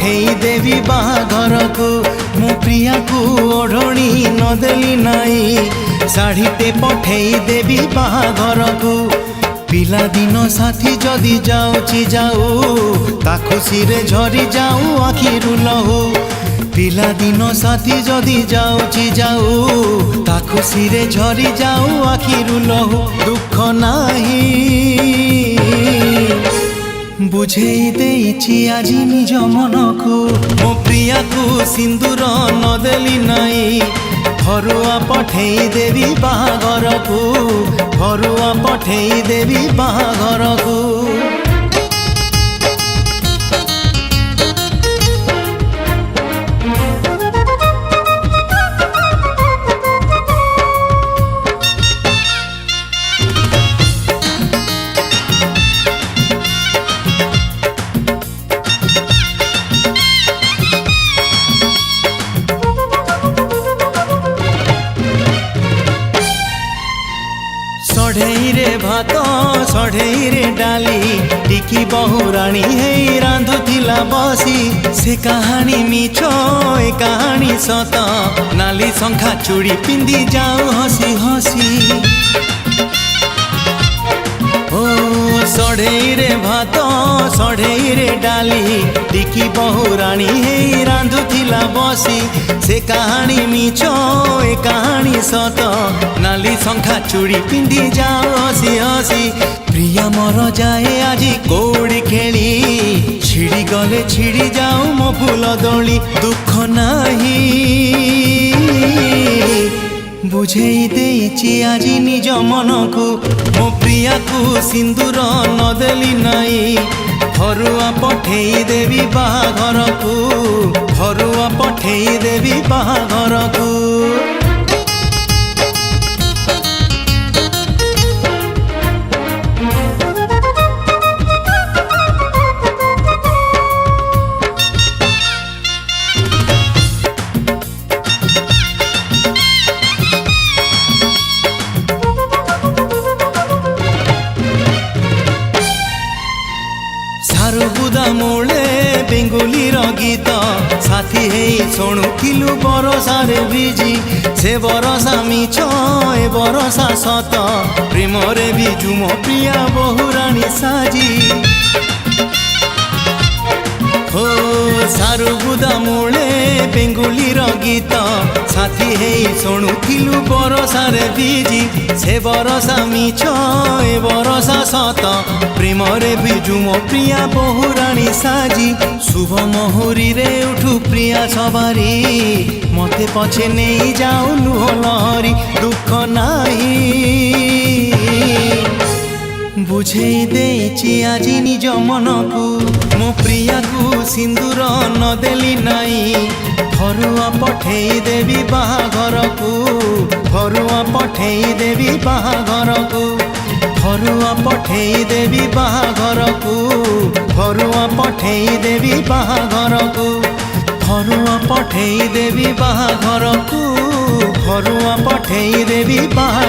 पठेई देवी बाहाघर को मो प्रिया को ओढ़णी नदेली नाई शाढ़ीटे पठेई देवी बाहाघर को पिला दिन साथी जदि जाऊची जाऊ ता खुशी रे झरी जाऊ आखिरु लहू पिला दिन साथी जदि जाऊची जाऊ ता खुशी रे झरी जाऊ आखिरु लहू दुख नाही बुझेई देइछि आजी निज मन को मो प्रिया को सिंदूर नदेली नाई घरुआ पठेई देवी बाहाघर को घरुआ पठेई देवी बाहाघर को सढ़ई रे भात सढ़ई रे डाली टिकी बहुराणी हे रांधुथिला बसी से कहानी मिछ ए कहानी सत नाली शंखा चूड़ी पिंदी जाऊ हसी हसी ओ सढ़ई रे भात सढ़ई रे डाली टिकी बहुराणी हे रांधुथिला बसी से कहानी मिछ ए कहानी सत नाली शंखा चूड़ी पिंदी जाओ हसी हसी प्रिया मोर जाए आजी कौड़ी खेली छिड़ी गले छिड़ी जाऊ मो फूल दोली दुख नाही बुझेई देइछि आजी निज मन को मो प्रिया को सिंदूर नदेली नाई घरुआ पठेई देवी बाहाघर को घरुआ पठेई देवी बाहाघर को सारुबुदा मूले बेंगुली गीत साथी हे शुणुलु बरसा रे बिजी से बरसा मिछ ए बरसा सत प्रेम रे बिजु मो प्रिया बहुराणी साजी हो सारुबुदा मूले बेंगुली गीत साथी हे शुणुलु बरसा रे बिजी से बरसा मिछ ए बरसा सत प्रेम रे बिजु मो प्रिया बहुराणी साजी शुभ मुहूरी रे उठू प्रिया सवारी मते पछे नहीं जाऊ लुह लहरी दुख नाही बुझेई देइछि आजी निज मन को मो प्रिया को सिंदूर नदेली नाई घरुआ पठेई देवी बाहाघर को घरुआ पठेई देवी बाहाघर को घरुआ पठेई देवी बाहाघर को घरुआ पठेई देवी बाहाघर को घरुआ पठेई देवी बाहाघर को घरुआ पठेई देवी बाहा